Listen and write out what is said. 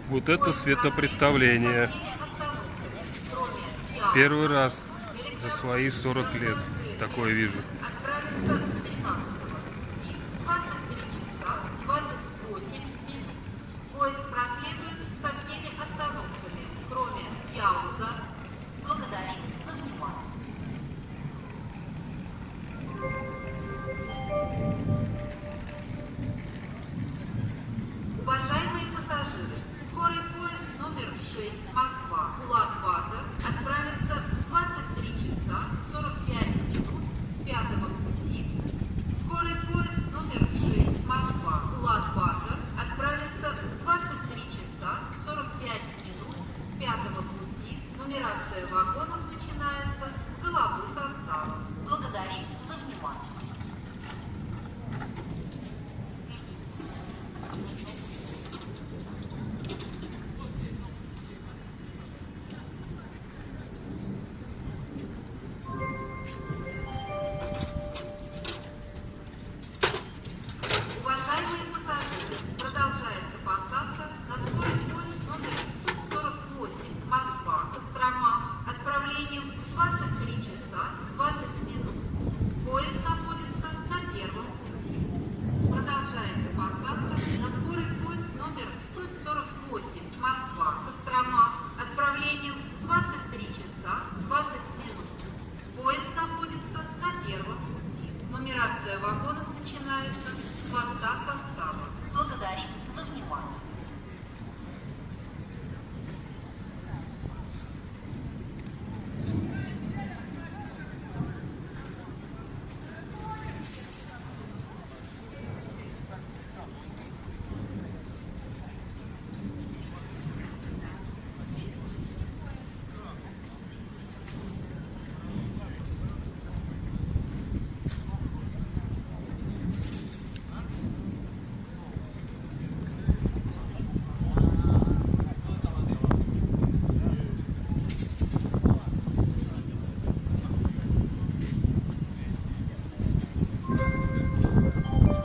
Вот это светопредставление. Первый раз за свои 40 лет такое вижу. Поезд проследует со всеми остановками, кроме Яуза. Благодарим за внимание. Уважаемые пассажиры, скорый поезд номер 6 Москва Улан-Батор отправится в 23 часа 45 минут с 5-го пути. Скорый поезд номер 6 Москва Улан-Батор отправится в 23 часа 45 минут с 5-го пути. Нумерация вагонов начинается с головы состава. Благодарим за внимание. Уважаемые пассажиры, продолжается посадка на скорый поезд номер 148 Москва-Кострома отправлением в 23 часа 20 минут. Поезд находится на первом пути. Продолжается посадка на скорый поезд номер 148 Москва-Кострома отправлением в 23 часа